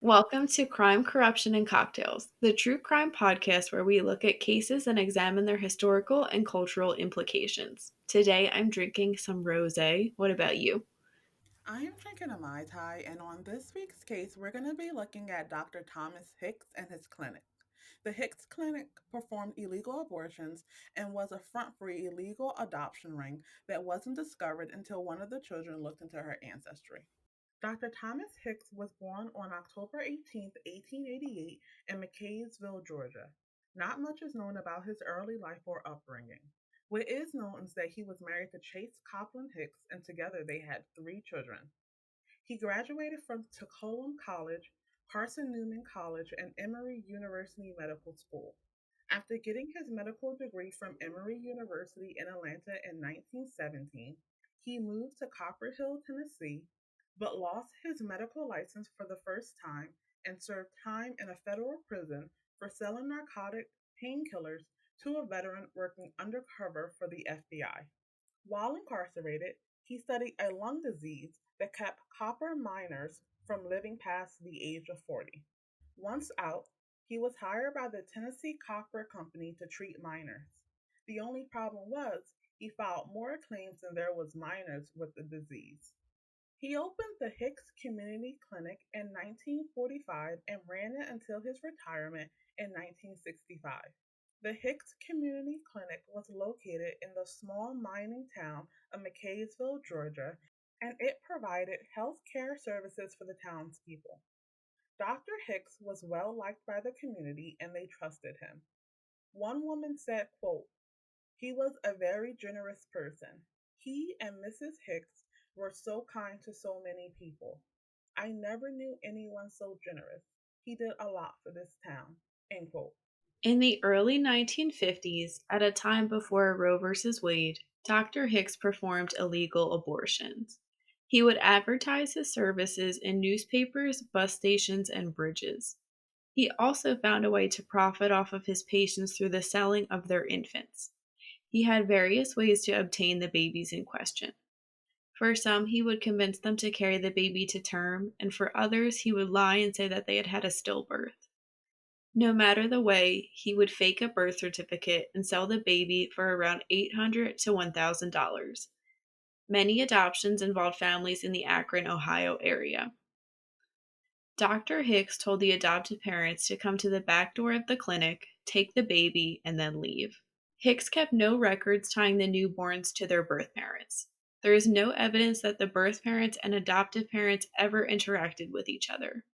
Welcome to Crime, Corruption, and Cocktails, the true crime podcast where we look at cases and examine their historical and cultural implications. Today I'm drinking some rosé. What about you? I am drinking a Mai Tai, and on this week's case, we're going to be looking at Dr. Thomas Hicks and his clinic. The Hicks Clinic performed illegal abortions and was a front for an illegal adoption ring that wasn't discovered until one of the children looked into her ancestry. Dr. Thomas Hicks was born on October 18th, 1888, in McKaysville, Georgia. Not much is known about his early life or upbringing. What is known is that he was married to Chase Copland Hicks, and together they had three children. He graduated from Tucholum College, Carson Newman College, and Emory University Medical School. After getting his medical degree from Emory University in Atlanta in 1917, he moved to Copper Hill, Tennessee, but lost his medical license for the first time and served time in a federal prison for selling narcotic painkillers to a veteran working undercover for the FBI. While incarcerated, he studied a lung disease that kept copper miners from living past the age of 40. Once out, he was hired by the Tennessee Copper Company to treat miners. The only problem was he filed more claims than there was miners with the disease. He opened the Hicks Community Clinic in 1945 and ran it until his retirement in 1965. The Hicks Community Clinic was located in the small mining town of McKaysville, Georgia, and it provided health care services for the townspeople. Dr. Hicks was well liked by the community and they trusted him. One woman said, quote, "He was a very generous person. He and Mrs. Hicks were so kind to so many people. I never knew anyone so generous. He did a lot for this town." End quote. In the early 1950s, at a time before Roe v. Wade, Dr. Hicks performed illegal abortions. He would advertise his services in newspapers, bus stations, and bridges. He also found a way to profit off of his patients through the selling of their infants. He had various ways to obtain the babies in question. For some, he would convince them to carry the baby to term, and for others, he would lie and say that they had had a stillbirth. No matter the way, he would fake a birth certificate and sell the baby for around $800 to $1,000. Many adoptions involved families in the Akron, Ohio area. Dr. Hicks told the adopted parents to come to the back door of the clinic, take the baby, and then leave. Hicks kept no records tying the newborns to their birth parents. There is no evidence that the birth parents and adoptive parents ever interacted with each other.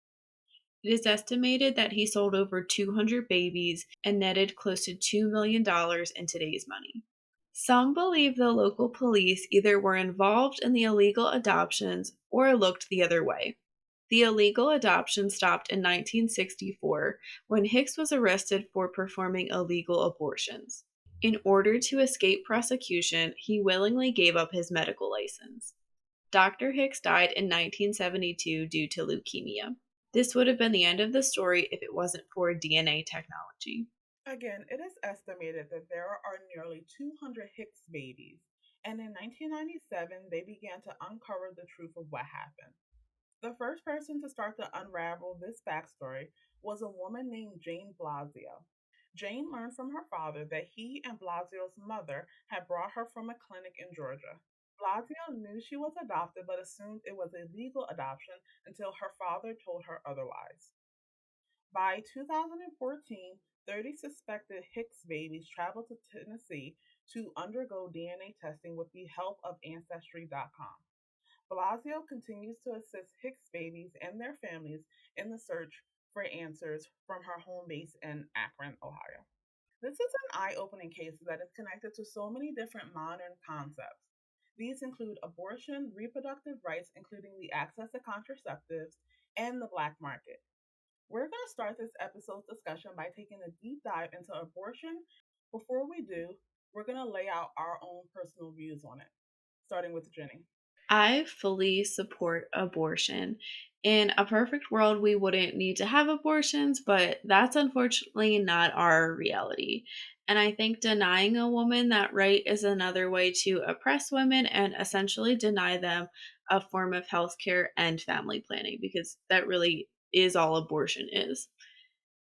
It is estimated that he sold over 200 babies and netted close to $2 million in today's money. Some believe the local police either were involved in the illegal adoptions or looked the other way. The illegal adoption stopped in 1964 when Hicks was arrested for performing illegal abortions. In order to escape prosecution, he willingly gave up his medical license. Dr. Hicks died in 1972 due to leukemia. This would have been the end of the story if it wasn't for DNA technology. Again, it is estimated that there are nearly 200 Hicks babies, and in 1997 they began to uncover the truth of what happened. The first person to start to unravel this backstory was a woman named Jane Blasio. Jane learned from her father that he and Blasio's mother had brought her from a clinic in Georgia. Blasio knew she was adopted but assumed it was a legal adoption until her father told her otherwise. By 2014, 30 suspected Hicks babies traveled to Tennessee to undergo DNA testing with the help of ancestry.com. Blasio continues to assist Hicks babies and their families in the search for answers from her home base in Akron, Ohio. This is an eye opening case that is connected to so many different modern concepts. These include abortion, reproductive rights, including the access to contraceptives, and the black market. We're going to start this episode's discussion by taking a deep dive into abortion. Before we do, we're going to lay out our own personal views on it, starting with Jenny. I fully support abortion. In a perfect world, we wouldn't need to have abortions, but that's unfortunately not our reality. And I think denying a woman that right is another way to oppress women and essentially deny them a form of healthcare and family planning, because that really is all abortion is.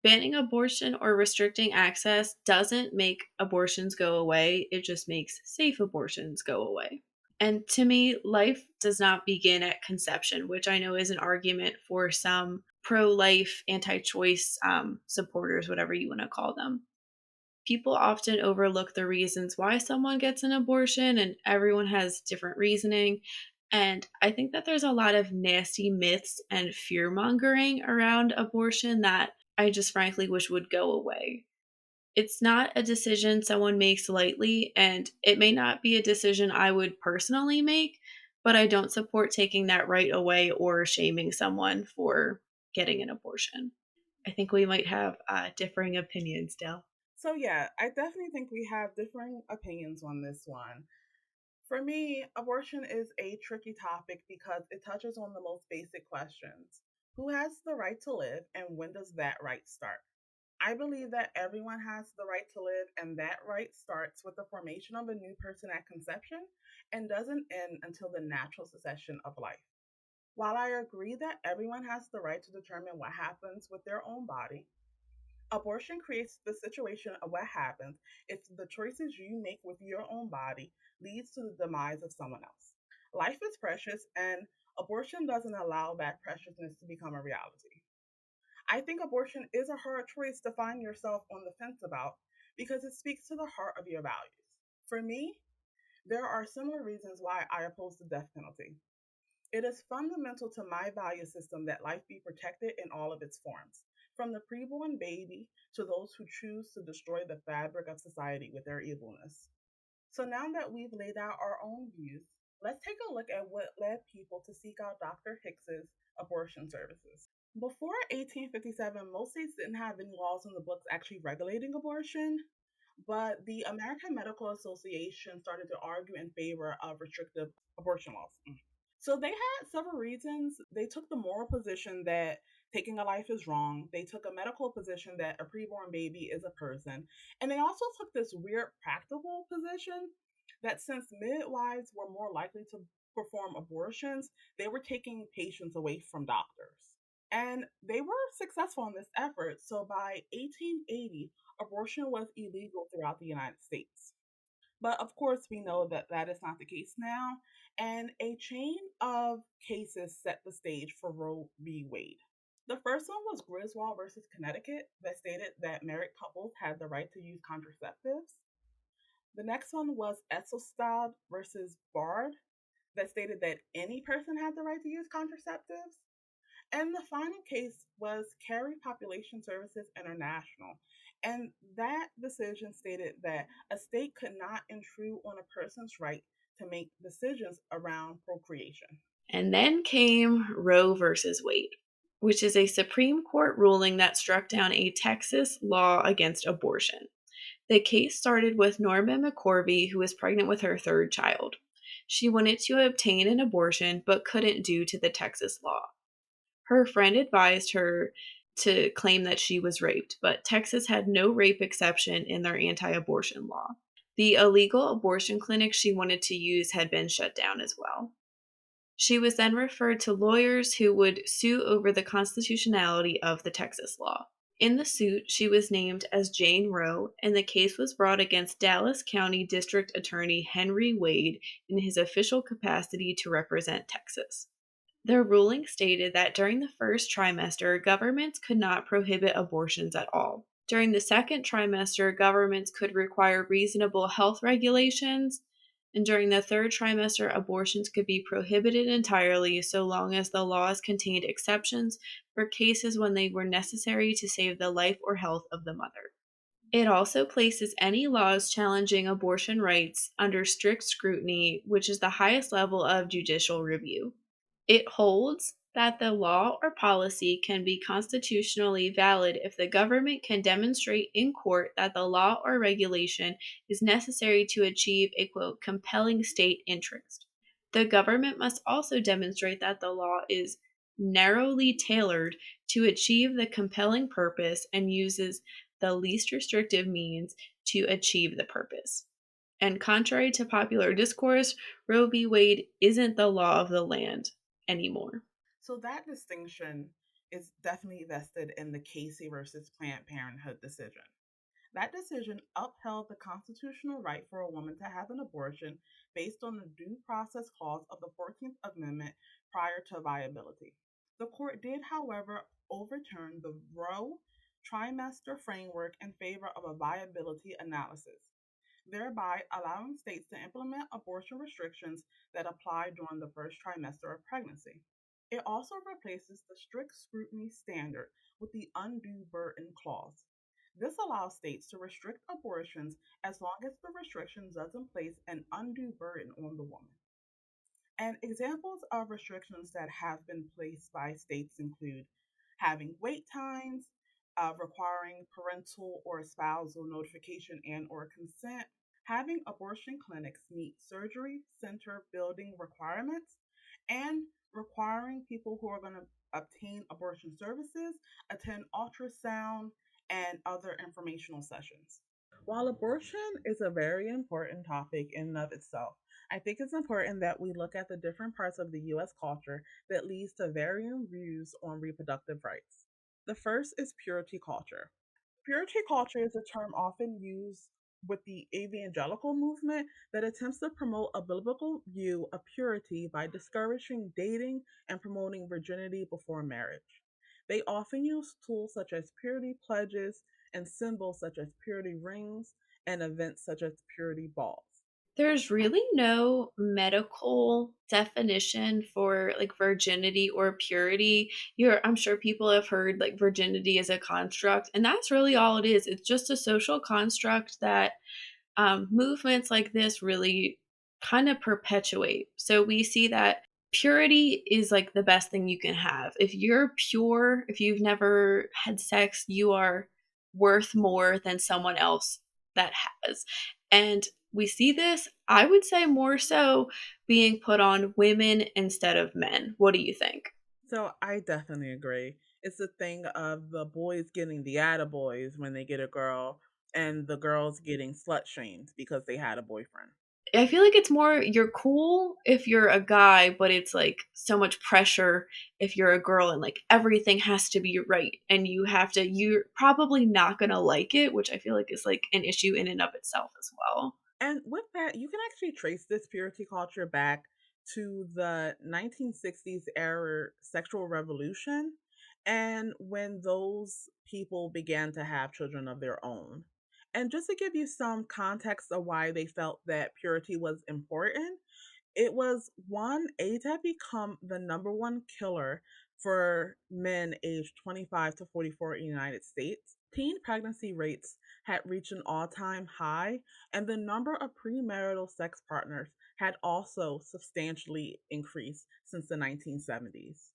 Banning abortion or restricting access doesn't make abortions go away, it just makes safe abortions go away. And to me, life does not begin at conception, which I know is an argument for some pro life, anti choice supporters, whatever you want to call them. People often overlook the reasons why someone gets an abortion, and everyone has different reasoning. And I think that there's a lot of nasty myths and fear mongering around abortion that I just frankly wish would go away. It's not a decision someone makes lightly, and it may not be a decision I would personally make, but I don't support taking that right away or shaming someone for getting an abortion. I think we might have differing opinions, Dell. So, yeah, I definitely think we have differing opinions on this one. For me, abortion is a tricky topic because it touches on the most basic questions. Who has the right to live, and when does that right start? I believe that everyone has the right to live, and that right starts with the formation of a new person at conception and doesn't end until the natural succession of life. While I agree that everyone has the right to determine what happens with their own body, abortion creates the situation of what happens if the choices you make with your own body leads to the demise of someone else. Life is precious, and abortion doesn't allow that preciousness to become a reality. I think abortion is a hard choice to find yourself on the fence about because it speaks to the heart of your values. For me, there are similar reasons why I oppose the death penalty. It is fundamental to my value system that life be protected in all of its forms, from the preborn baby to those who choose to destroy the fabric of society with their evilness. So now that we've laid out our own views, let's take a look at what led people to seek out Dr. Hicks's abortion services. Before 1857, most states didn't have any laws in the books actually regulating abortion, but the American Medical Association started to argue in favor of restrictive abortion laws. So they had several reasons. They took the moral position that taking a life is wrong. They took a medical position that a preborn baby is a person. And they also took this weird practical position that since midwives were more likely to perform abortions, they were taking patients away from doctors. And they were successful in this effort. So by 1880, abortion was illegal throughout the United States. But of course, we know that that is not the case now. And a chain of cases set the stage for Roe v. Wade. The first one was Griswold versus Connecticut that stated that married couples had the right to use contraceptives. The next one was Esselstad versus Bard that stated that any person had the right to use contraceptives. And the final case was Carey Population Services International. And that decision stated that a state could not intrude on a person's right to make decisions around procreation. And then came Roe versus Wade, which is a Supreme Court ruling that struck down a Texas law against abortion. The case started with Norma McCorvey, who was pregnant with her third child. She wanted to obtain an abortion but couldn't due to the Texas law. Her friend advised her to claim that she was raped, but Texas had no rape exception in their anti abortion law. The illegal abortion clinic she wanted to use had been shut down as well. She was then referred to lawyers who would sue over the constitutionality of the Texas law. In the suit, she was named as Jane Roe, and the case was brought against Dallas County District Attorney Henry Wade in his official capacity to represent Texas. Their ruling stated that during the first trimester, governments could not prohibit abortions at all. During the second trimester, governments could require reasonable health regulations, and during the third trimester, abortions could be prohibited entirely so long as the laws contained exceptions for cases when they were necessary to save the life or health of the mother. It also places any laws challenging abortion rights under strict scrutiny, which is the highest level of judicial review. It holds that the law or policy can be constitutionally valid if the government can demonstrate in court that the law or regulation is necessary to achieve a quote compelling state interest. The government must also demonstrate that the law is narrowly tailored to achieve the compelling purpose and uses the least restrictive means to achieve the purpose. And contrary to popular discourse, Roe v. Wade isn't the law of the land anymore. So that distinction is definitely vested in the Casey versus Planned Parenthood decision. That decision upheld the constitutional right for a woman to have an abortion based on the Due Process Clause of the 14th Amendment prior to viability. The court did, however, overturn the Roe trimester framework in favor of a viability analysis, thereby allowing states to implement abortion restrictions that apply during the first trimester of pregnancy. It also replaces the strict scrutiny standard with the undue burden clause. This allows states to restrict abortions as long as the restriction doesn't place an undue burden on the woman. And examples of restrictions that have been placed by states include having wait times, requiring parental or spousal notification and or consent, having abortion clinics meet surgery center building requirements, and requiring people who are going to obtain abortion services attend ultrasound and other informational sessions. While abortion is a very important topic in and of itself, I think it's important that we look at the different parts of the US culture that leads to varying views on reproductive rights. The first is purity culture. Purity culture is a term often used with the evangelical movement that attempts to promote a biblical view of purity by discouraging dating and promoting virginity before marriage. They often use tools such as purity pledges and symbols such as purity rings and events such as purity balls. There's really no medical definition for like virginity or purity. I'm sure people have heard like virginity is a construct, and that's really all it is. It's just a social construct that movements like this really kind of perpetuate. So we see that purity is like the best thing you can have. If you're pure, if you've never had sex, you are worth more than someone else that has. And we see this, I would say, more so being put on women instead of men. What do you think? So I definitely agree. It's the thing of the boys getting the attaboys when they get a girl, and the girls getting slut shamed because they had a boyfriend. I feel like it's more you're cool if you're a guy, but it's like so much pressure if you're a girl and like everything has to be right and you're probably not going to like it, which I feel like is like an issue in and of itself as well. And with that, you can actually trace this purity culture back to the 1960s era sexual revolution and when those people began to have children of their own. And just to give you some context of why they felt that purity was important, it was one, AIDS had become the number one killer for men aged 25 to 44 in the United States. Teen pregnancy rates had reached an all time high, and the number of premarital sex partners had also substantially increased since the 1970s.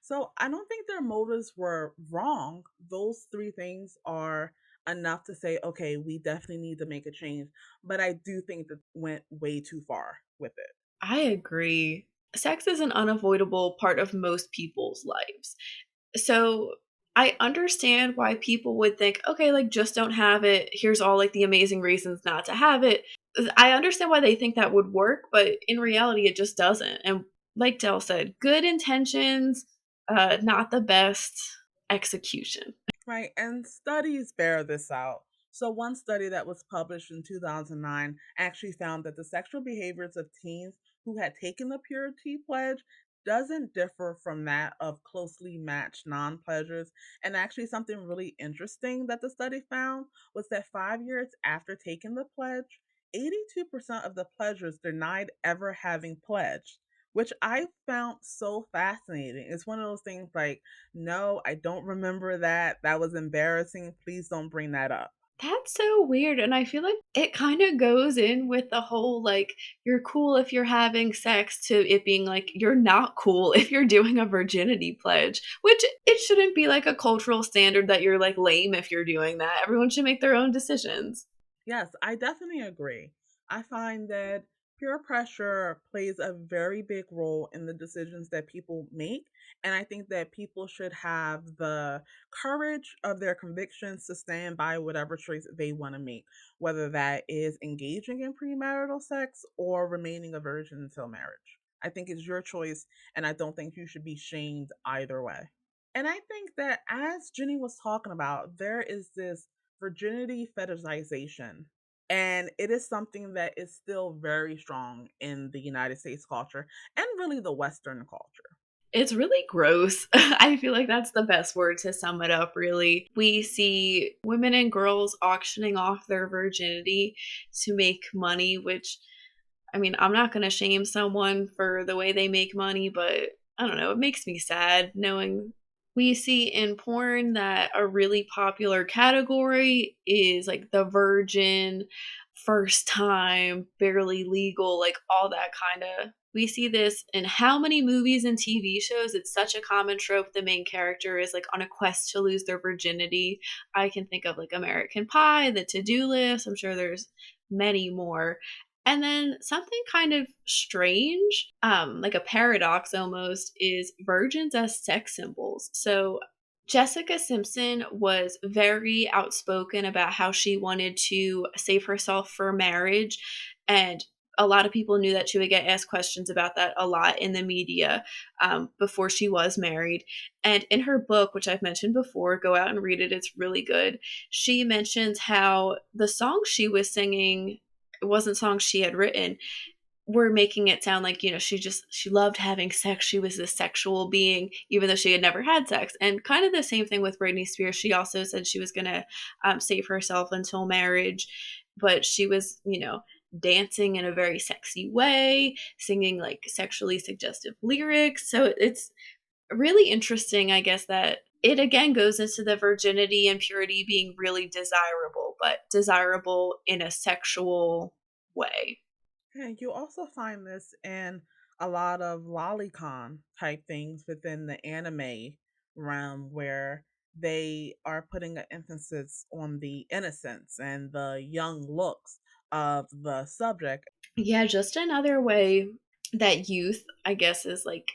So I don't think their motives were wrong. Those three things are enough to say, okay, we definitely need to make a change. But I do think that went way too far with it. I agree. Sex is an unavoidable part of most people's lives. So I understand why people would think, okay, like just don't have it. Here's all like the amazing reasons not to have it. I understand why they think that would work, but in reality, it just doesn't. And like Dell said, good intentions, not the best execution. Right, and studies bear this out. So, one study that was published in 2009 actually found that the sexual behaviors of teens who had taken the purity pledge doesn't differ from that of closely matched non pledgers. And actually, something really interesting that the study found was that 5 years after taking the pledge, 82% of the pledgers denied ever having pledged, which I found so fascinating. It's one of those things like, no, I don't remember that. That was embarrassing. Please don't bring that up. That's so weird. And I feel like it kind of goes in with the whole like, you're cool if you're having sex to it being like, you're not cool if you're doing a virginity pledge, which it shouldn't be like a cultural standard that you're like lame if you're doing that. Everyone should make their own decisions. Yes, I definitely agree. I find that Peer pressure plays a very big role in the decisions that people make. And I think that people should have the courage of their convictions to stand by whatever choice they want to make, whether that is engaging in premarital sex or remaining a virgin until marriage. I think it's your choice, and I don't think you should be shamed either way. And I think that as Jenny was talking about, there is this virginity fetishization. And it is something that is still very strong in the United States culture and really the Western culture. It's really gross. I feel like that's the best word to sum it up, really. We see women and girls auctioning off their virginity to make money, which, I mean, I'm not going to shame someone for the way they make money, but I don't know, it makes me sad knowing we see in porn that a really popular category is like the virgin, first time, barely legal, like all that kind of. We see this in how many movies and TV shows? It's such a common trope. The main character is like on a quest to lose their virginity. I can think of like American Pie, The To Do List. I'm sure there's many more. And then something kind of strange, like a paradox almost, is virgins as sex symbols. So Jessica Simpson was very outspoken about how she wanted to save herself for marriage. And a lot of people knew that she would get asked questions about that a lot in the media before she was married. And in her book, which I've mentioned before, go out and read it, it's really good. She mentions how the songs she was singing, it wasn't songs she had written, were making it sound like, she loved having sex. She was this sexual being, even though she had never had sex. And kind of the same thing with Britney Spears. She also said she was going to save herself until marriage, but she was, dancing in a very sexy way, singing like sexually suggestive lyrics. So it's really interesting, I guess, that it again goes into the virginity and purity being really desirable, but desirable in a sexual way. And you also find this in a lot of lolicon type things within the anime realm where they are putting an emphasis on the innocence and the young looks of the subject. Yeah, just another way that youth, I guess, is like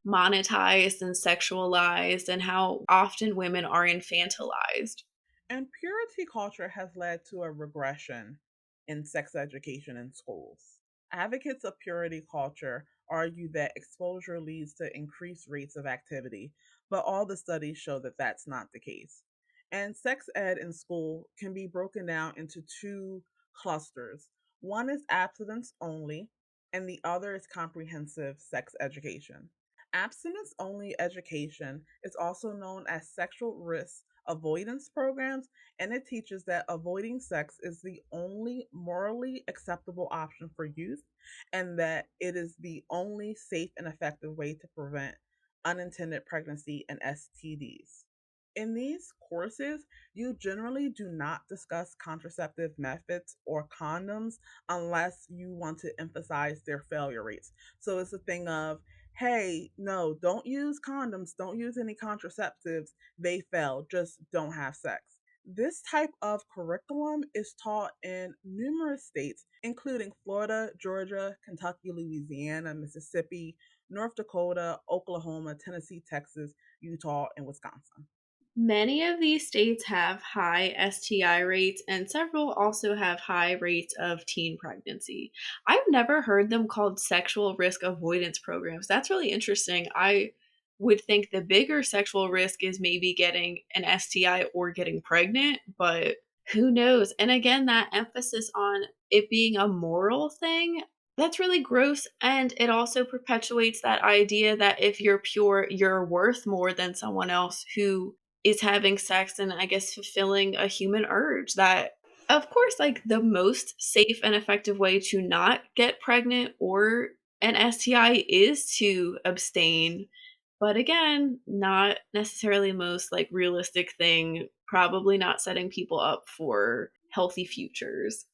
monetized and sexualized, and how often women are infantilized. And purity culture has led to a regression in sex education in schools. Advocates of purity culture argue that exposure leads to increased rates of activity, but all the studies show that that's not the case. And sex ed in school can be broken down into two clusters. One is abstinence only, and the other is comprehensive sex education. Abstinence only education is also known as sexual risk avoidance programs, and it teaches that avoiding sex is the only morally acceptable option for youth and that it is the only safe and effective way to prevent unintended pregnancy and STDs. In these courses, you generally do not discuss contraceptive methods or condoms unless you want to emphasize their failure rates. So it's a thing of, hey, no, don't use condoms, don't use any contraceptives, they fail, just don't have sex. This type of curriculum is taught in numerous states, including Florida, Georgia, Kentucky, Louisiana, Mississippi, North Dakota, Oklahoma, Tennessee, Texas, Utah, and Wisconsin. Many of these states have high STI rates, and several also have high rates of teen pregnancy. I've never heard them called sexual risk avoidance programs. That's really interesting. I would think the bigger sexual risk is maybe getting an STI or getting pregnant, but who knows? And again, that emphasis on it being a moral thing, that's really gross. And it also perpetuates that idea that if you're pure, you're worth more than someone else who is having sex and I guess fulfilling a human urge. That, of course, like the most safe and effective way to not get pregnant or an STI is to abstain. But again, not necessarily the most like realistic thing, probably not setting people up for healthy futures.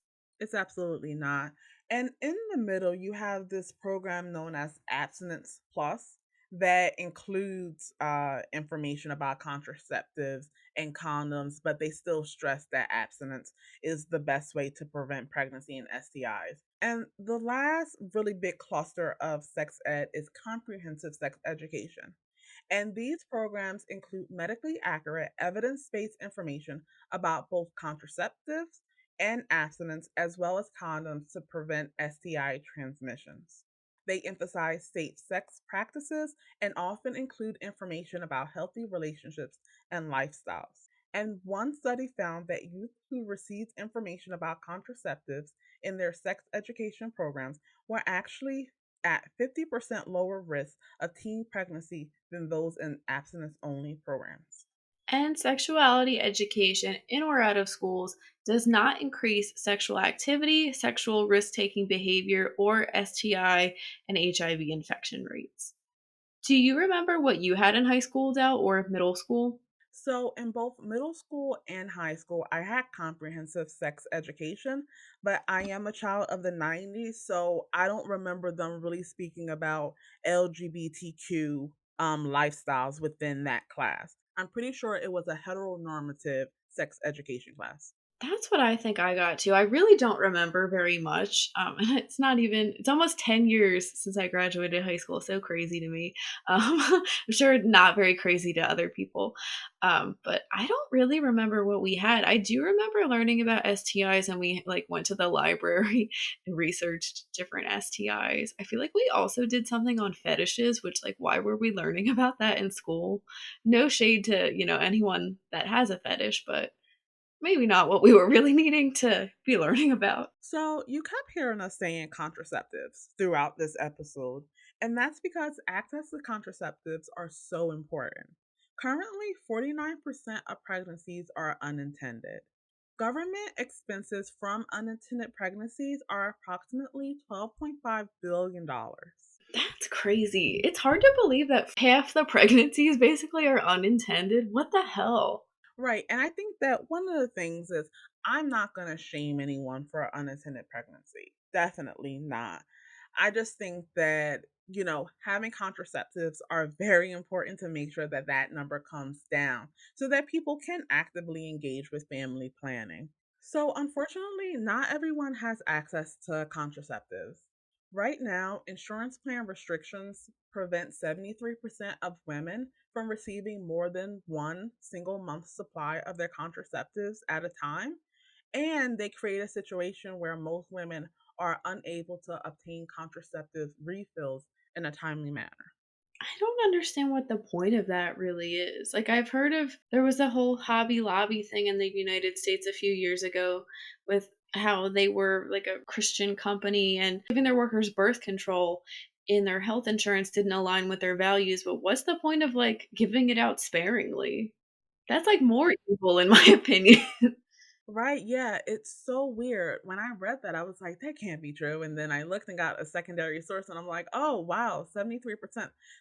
It's absolutely not. And in the middle, you have this program known as Abstinence Plus that includes information about contraceptives and condoms, but they still stress that abstinence is the best way to prevent pregnancy and STIs. And the last really big cluster of sex ed is comprehensive sex education. And these programs include medically accurate, evidence based information about both contraceptives and abstinence, as well as condoms to prevent STI transmissions. They emphasize safe sex practices and often include information about healthy relationships and lifestyles. And one study found that youth who received information about contraceptives in their sex education programs were actually at 50% lower risk of teen pregnancy than those in abstinence only programs. And sexuality education in or out of schools does not increase sexual activity, sexual risk taking behavior, or STI and HIV infection rates. Do you remember what you had in high school, Dell, or middle school? So, in both middle school and high school, I had comprehensive sex education, but I am a child of the 90s, so I don't remember them really speaking about LGBTQ lifestyles within that class. I'm pretty sure it was a heteronormative sex education class. That's what I think I got to. I really don't remember very much. And it's not even, it's almost 10 years since I graduated high school. So crazy to me. I'm sure not very crazy to other people. But I don't really remember what we had. I do remember learning about STIs and we like went to the library and researched different STIs. I feel like we also did something on fetishes, which like, why were we learning about that in school? No shade to, anyone that has a fetish, but maybe not what we were really needing to be learning about. So, you kept hearing us saying contraceptives throughout this episode, and that's because access to contraceptives are so important. Currently, 49% of pregnancies are unintended. Government expenses from unintended pregnancies are approximately $12.5 billion. That's crazy. It's hard to believe that half the pregnancies basically are unintended. What the hell? Right. And I think that one of the things is I'm not going to shame anyone for unattended pregnancy. Definitely not. I just think that, having contraceptives are very important to make sure that that number comes down so that people can actively engage with family planning. So, unfortunately, not everyone has access to contraceptives. Right now, insurance plan restrictions prevent 73% of women from receiving more than one single month supply of their contraceptives at a time. And they create a situation where most women are unable to obtain contraceptive refills in a timely manner. I don't understand what the point of that really is. Like, I've heard of there was a whole Hobby Lobby thing in the United States a few years ago with how they were like a Christian company and giving their workers birth control in their health insurance didn't align with their values. But what's the point of like giving it out sparingly? That's like more evil, in my opinion. Right, yeah, it's so weird. When I read that, I was like, that can't be true. And then I looked and got a secondary source, and I'm like, oh, wow, 73%.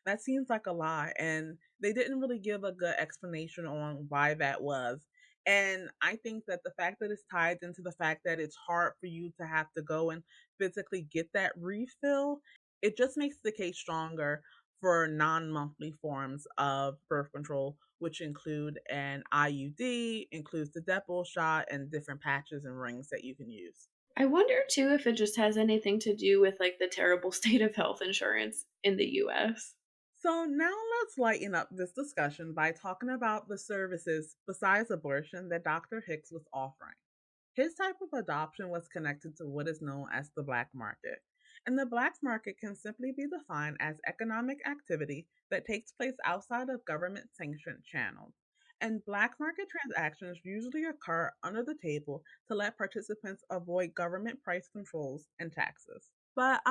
That seems like a lie. And they didn't really give a good explanation on why that was. And I think that the fact that it's tied into the fact that it's hard for you to have to go and physically get that refill, it just makes the case stronger for non monthly forms of birth control, which include an IUD, includes the Depo shot, and different patches and rings that you can use. I wonder too if it just has anything to do with like the terrible state of health insurance in the US. So now let's lighten up this discussion by talking about the services besides abortion that Dr. Hicks was offering. His type of adoption was connected to what is known as the black market. And the black market can simply be defined as economic activity that takes place outside of government sanctioned channels. And black market transactions usually occur under the table to let participants avoid government price controls and taxes. But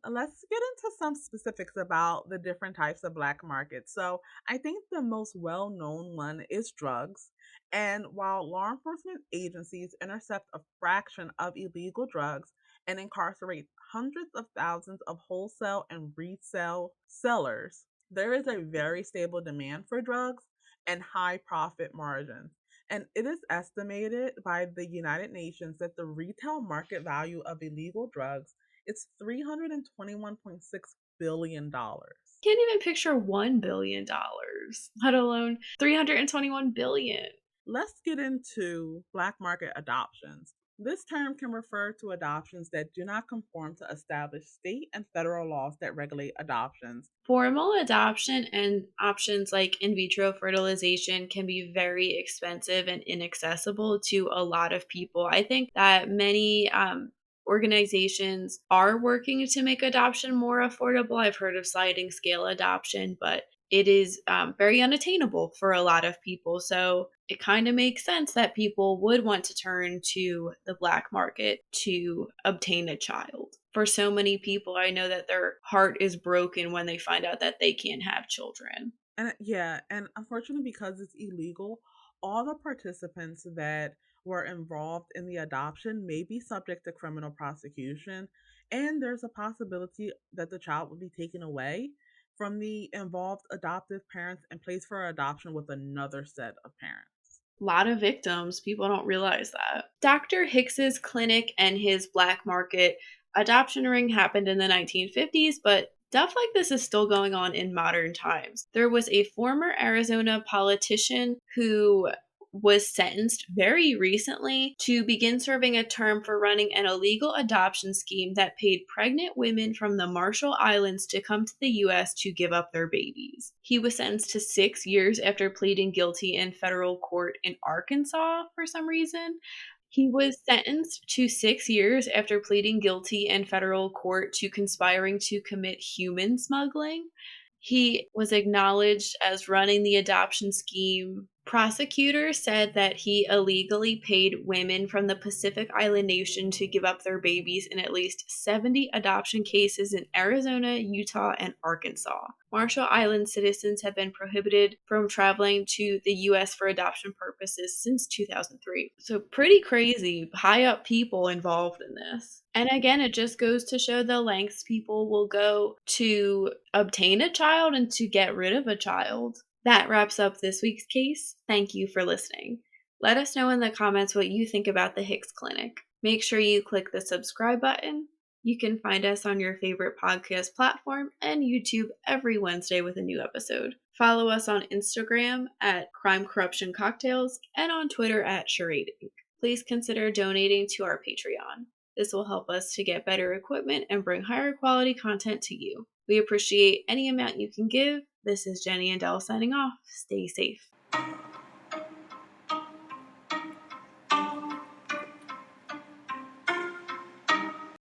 let's get into some specifics about the different types of black markets. So I think the most well-known one is drugs. And while law enforcement agencies intercept a fraction of illegal drugs and incarcerate hundreds of thousands of wholesale and resale sellers, there is a very stable demand for drugs and high profit margins. And it is estimated by the United Nations that the retail market value of illegal drugs is $321.6 billion. Can't even picture $1 billion, let alone 321 billion. Let's get into black market adoptions. This term can refer to adoptions that do not conform to established state and federal laws that regulate adoptions. Formal adoption and options like in vitro fertilization can be very expensive and inaccessible to a lot of people. I think that many organizations are working to make adoption more affordable. I've heard of sliding scale adoption, but it is very unattainable for a lot of people. So it kind of makes sense that people would want to turn to the black market to obtain a child. For so many people, I know that their heart is broken when they find out that they can't have children. And yeah, and unfortunately, because it's illegal, all the participants that were involved in the adoption may be subject to criminal prosecution, and there's a possibility that the child will be taken away from the involved adoptive parents and placed for adoption with another set of parents. A lot of victims, people don't realize that. Dr. Hicks's clinic and his black market adoption ring happened in the 1950s, but stuff like this is still going on in modern times. There was a former Arizona politician who was sentenced very recently to begin serving a term for running an illegal adoption scheme that paid pregnant women from the Marshall Islands to come to the US to give up their babies. He was sentenced to 6 years after pleading guilty in federal court in Arkansas for some reason. He was sentenced to 6 years after pleading guilty in federal court to conspiring to commit human smuggling. He was acknowledged as running the adoption scheme. Prosecutors said that he illegally paid women from the Pacific Island nation to give up their babies in at least 70 adoption cases in Arizona, Utah, and Arkansas. Marshall Island citizens have been prohibited from traveling to the U.S. for adoption purposes since 2003. So, pretty crazy, high up people involved in this. And again, it just goes to show the lengths people will go to obtain a child and to get rid of a child. That wraps up this week's case. Thank you for listening. Let us know in the comments what you think about the Hicks Clinic. Make sure you click the subscribe button. You can find us on your favorite podcast platform and YouTube every Wednesday with a new episode. Follow us on Instagram at Crime Corruption Cocktails and on Twitter at Charading. Please consider donating to our Patreon. This will help us to get better equipment and bring higher quality content to you. We appreciate any amount you can give. This is Jenny and Dell signing off. Stay safe.